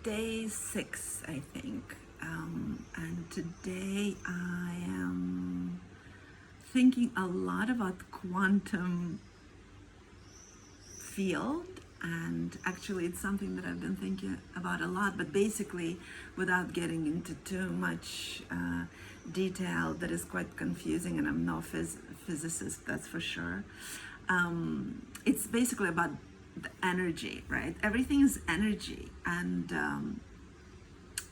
day 6, I think. And today I am thinking a lot about quantum field, and actually it's something that I've been thinking about a lot, but basically without getting into too much detail that is quite confusing, and I'm no physicist, that's for sure. It's basically about the energy, right? Everything is energy, and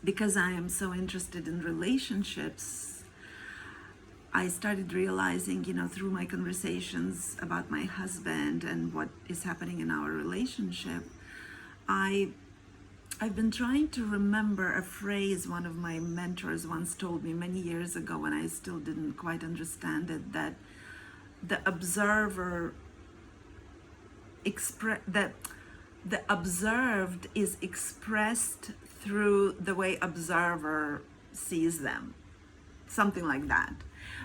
because I am so interested in relationships, I started realizing, through my conversations about my husband and what is happening in our relationship, I've been trying to remember a phrase one of my mentors once told me many years ago when I still didn't quite understand it, that the observer that the observed is expressed through the way observer sees them, something like that.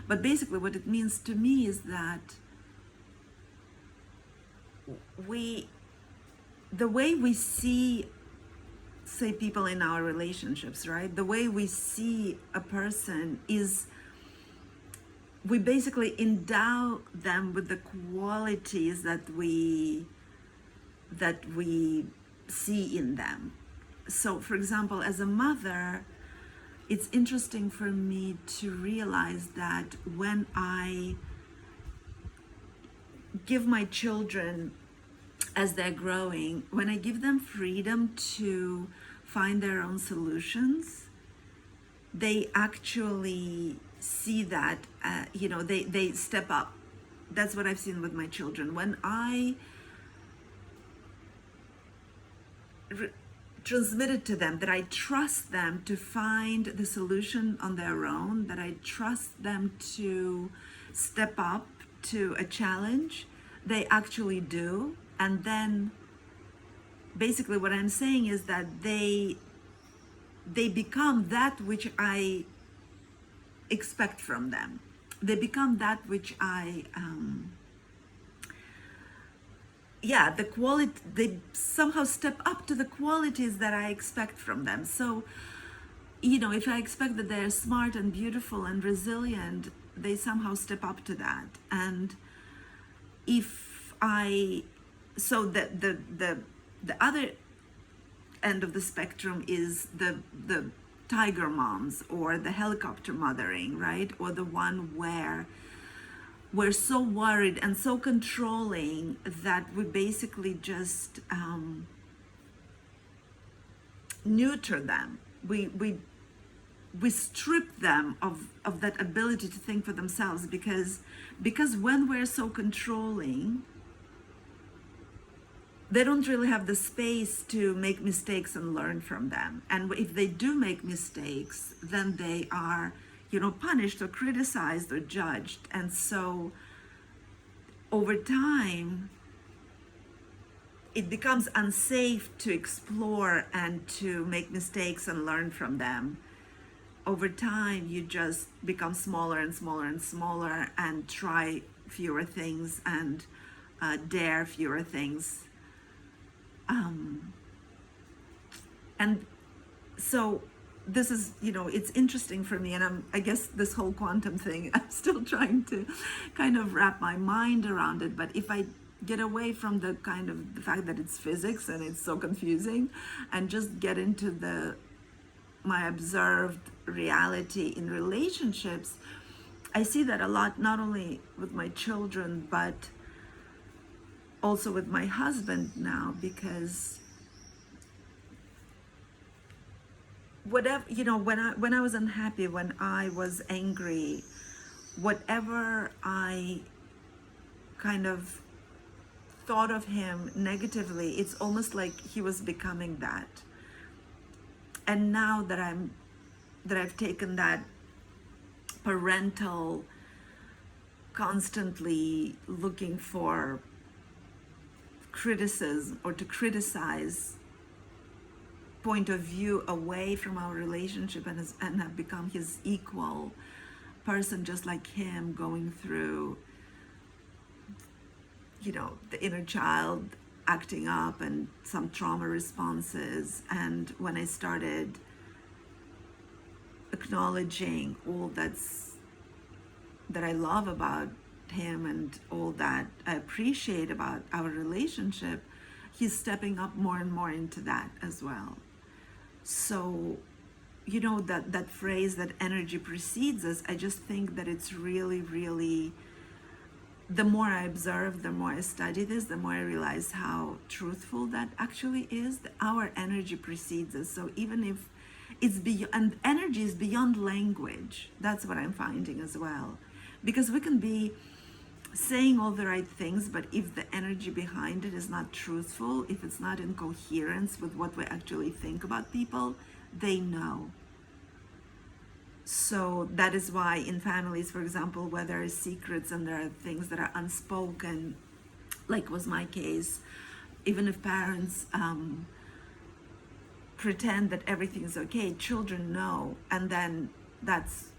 But basically what it means to me is that the way we see, say, people in our relationships, right? The way we see a person is we basically endow them with the qualities that we see in them. So, for example, as a mother, it's interesting for me to realize that when I give my children, as they're growing, when I give them freedom to find their own solutions, they actually see that, they step up. That's what I've seen with my children. When I transmitted to them that I trust them to find the solution on their own, that I trust them to step up to a challenge, they actually do. And then basically what I'm saying is that they become that which I expect from them. They become that which the quality, they somehow step up to the qualities that I expect from them. So, if I expect that they're smart and beautiful and resilient, they somehow step up to that. And so the other end of the spectrum is the tiger moms, or the helicopter mothering, right? Or the one where we're so worried and so controlling that we basically just neuter them. We strip them of that ability to think for themselves, because when we're so controlling, they don't really have the space to make mistakes and learn from them. And if they do make mistakes, then they are, punished or criticized or judged. And so over time, it becomes unsafe to explore and to make mistakes and learn from them. Over time, you just become smaller and smaller and smaller, and try fewer things and dare fewer things. And so this is, it's interesting for me, and I guess this whole quantum thing, I'm still trying to kind of wrap my mind around it. But if I get away from the fact that it's physics and it's so confusing, and just get into my observed reality in relationships, I see that a lot, not only with my children, but also with my husband now, because whatever, when I was unhappy, when I was angry, whatever I kind of thought of him negatively, it's almost like he was becoming that. And now that I've taken that parental, constantly looking for criticism or to criticize point of view away from our relationship, and have become his equal person, just like him, going through the inner child acting up and some trauma responses. And when I started acknowledging all that I love about him and all that I appreciate about our relationship, he's stepping up more and more into that as well. So, you know, that phrase that energy precedes us, I just think that it's really, really, the more I observe, the more I study this, the more I realize how truthful that actually is. Our energy precedes us. So even if it's beyond, and energy is beyond language, that's what I'm finding as well. Because we can be saying all the right things, but if the energy behind it is not truthful, if it's not in coherence with what we actually think about people, they know. So that is why in families, for example, where there are secrets and there are things that are unspoken, like was my case, even if parents pretend that everything is okay, children know. And then that's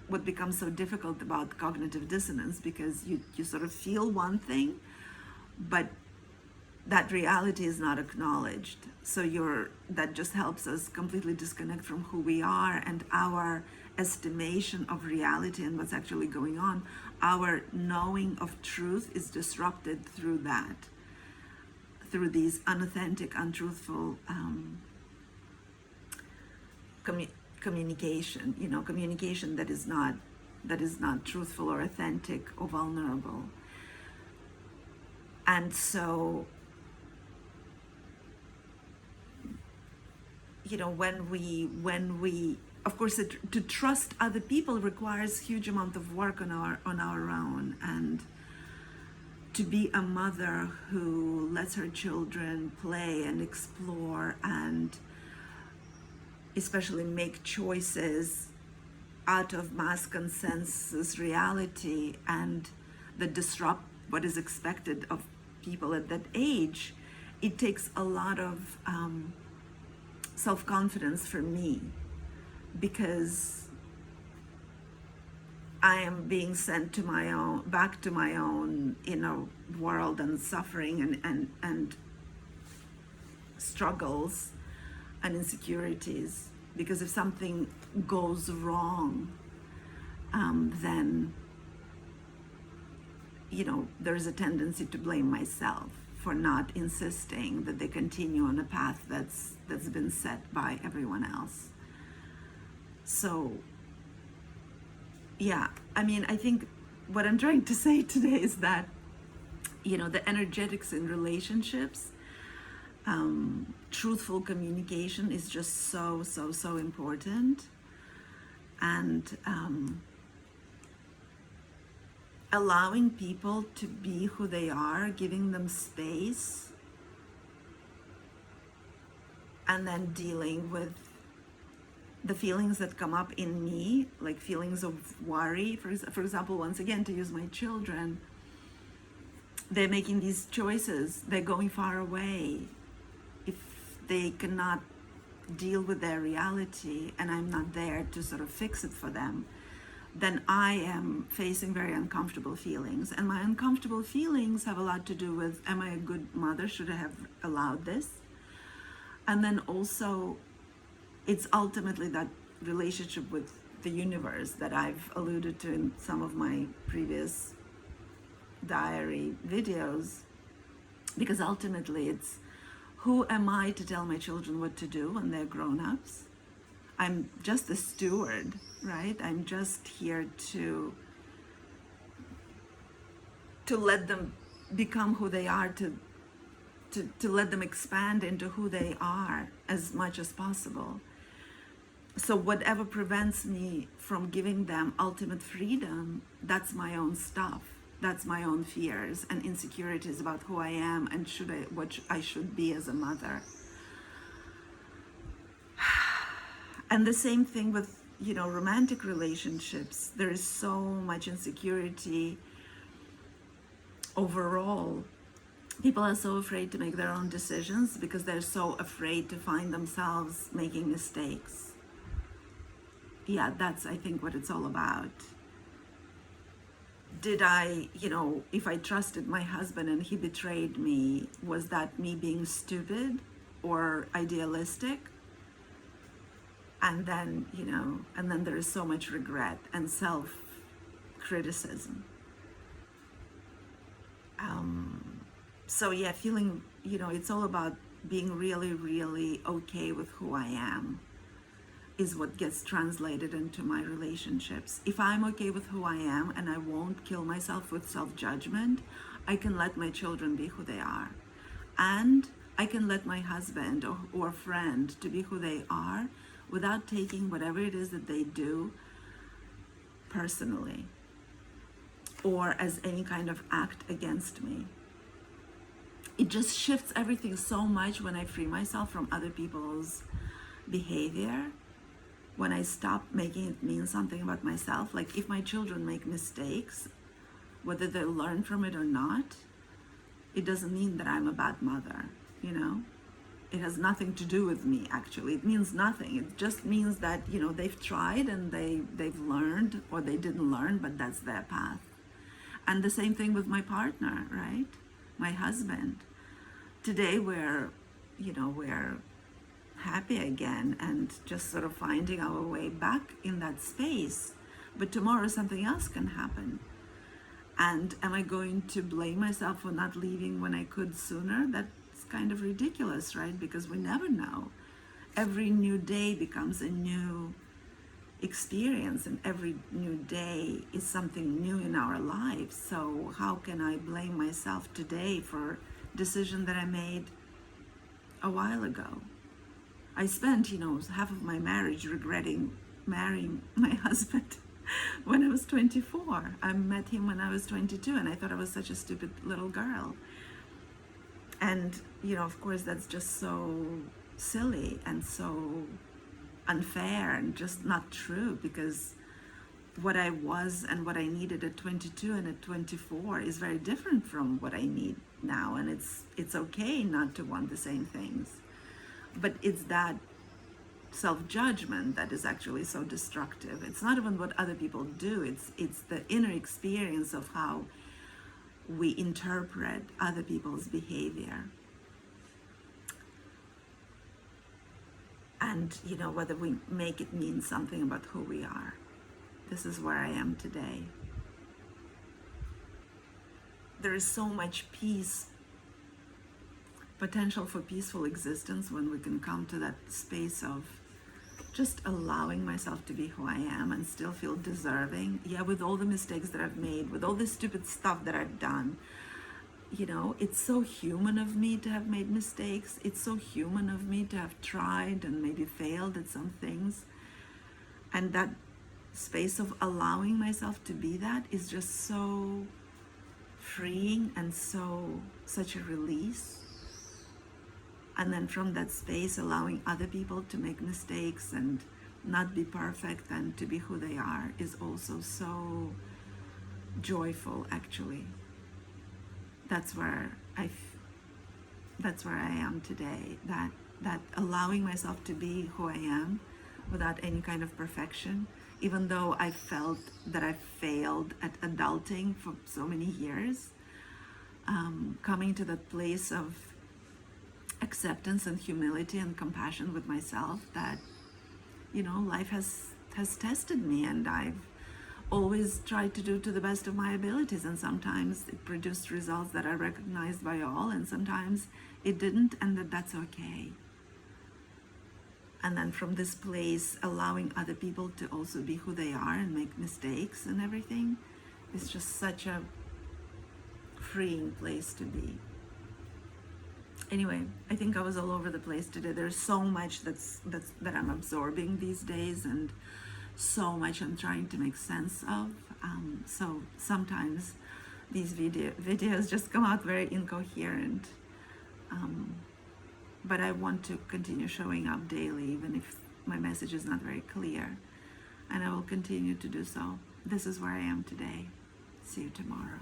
what becomes so difficult about cognitive dissonance, because you sort of feel one thing, but that reality is not acknowledged. So that just helps us completely disconnect from who we are and our estimation of reality and what's actually going on. Our knowing of truth is disrupted through that, through these unauthentic, untruthful communication, communication that is not truthful or authentic or vulnerable. And so, when we of course, to trust other people requires huge amount of work on our own, and to be a mother who lets her children play and explore and especially make choices out of mass consensus reality and that disrupt what is expected of people at that age, it takes a lot of self-confidence for me, because I am being sent back to my own inner world and suffering and struggles and insecurities. Because if something goes wrong, then there's a tendency to blame myself for not insisting that they continue on a path that's been set by everyone else. So yeah, I think what I'm trying to say today is that the energetics in relationships, truthful communication is just so important. And allowing people to be who they are, giving them space, and then dealing with the feelings that come up in me, like feelings of worry. For example, once again, to use my children, they're making these choices, they're going far away. If they cannot deal with their reality and I'm not there to sort of fix it for them, then I am facing very uncomfortable feelings. And my uncomfortable feelings have a lot to do with, am I a good mother? Should I have allowed this? And then also, it's ultimately that relationship with the universe that I've alluded to in some of my previous diary videos. Because ultimately it's, who am I to tell my children what to do when they're grown-ups? I'm just a steward, right? I'm just here to let them become who they are, to let them expand into who they are as much as possible. So whatever prevents me from giving them ultimate freedom, that's my own stuff. That's my own fears and insecurities about who I am and what I should be as a mother. And the same thing with, romantic relationships. There is so much insecurity overall. People are so afraid to make their own decisions because they're so afraid to find themselves making mistakes. Yeah, that's, I think, what it's all about. did I, if I trusted my husband and he betrayed me, was that me being stupid or idealistic? And then, and then there is so much regret and self-criticism. So yeah, feeling, it's all about being really, really okay with who I am is what gets translated into my relationships. If I'm okay with who I am and I won't kill myself with self-judgment, I can let my children be who they are. And I can let my husband or friend to be who they are without taking whatever it is that they do personally or as any kind of act against me. It just shifts everything so much when I free myself from other people's behavior, when I stop making it mean something about myself. Like if my children make mistakes, whether they learn from it or not, it doesn't mean that I'm a bad mother, It has nothing to do with me, actually. It means nothing. It just means that, they've tried and they've learned, or they didn't learn, but that's their path. And the same thing with my partner, right? My husband. Today we're happy again and just sort of finding our way back in that space. But tomorrow something else can happen. And am I going to blame myself for not leaving when I could sooner? That's kind of ridiculous, right? Because we never know. Every new day becomes a new experience, and every new day is something new in our lives. So how can I blame myself today for a decision that I made a while ago? I spent, half of my marriage regretting marrying my husband when I was 24. I met him when I was 22, and I thought I was such a stupid little girl. And, of course, that's just so silly and so unfair and just not true, because what I was and what I needed at 22 and at 24 is very different from what I need now. And it's okay not to want the same things. But it's that self-judgment that is actually so destructive. It's not even what other people do. It's the inner experience of how we interpret other people's behavior. And, whether we make it mean something about who we are. This is where I am today. There is so much peace, potential for peaceful existence, when we can come to that space of just allowing myself to be who I am and still feel deserving. Yeah, with all the mistakes that I've made, with all the stupid stuff that I've done. It's so human of me to have made mistakes. It's so human of me to have tried and maybe failed at some things. And that space of allowing myself to be that is just so freeing and such a release. And then from that space, allowing other people to make mistakes and not be perfect and to be who they are is also so joyful, actually. That's where I am today. That allowing myself to be who I am without any kind of perfection, even though I felt that I failed at adulting for so many years, coming to that place of acceptance and humility and compassion with myself that, life has tested me, and I've always tried to do to the best of my abilities, and sometimes it produced results that are recognized by all, and sometimes it didn't, and that's okay. And then from this place, allowing other people to also be who they are and make mistakes and everything is just such a freeing place to be. Anyway, I think I was all over the place today. There's so much that I'm absorbing these days, and so much I'm trying to make sense of. So sometimes these videos just come out very incoherent. But I want to continue showing up daily, even if my message is not very clear. And I will continue to do so. This is where I am today. See you tomorrow.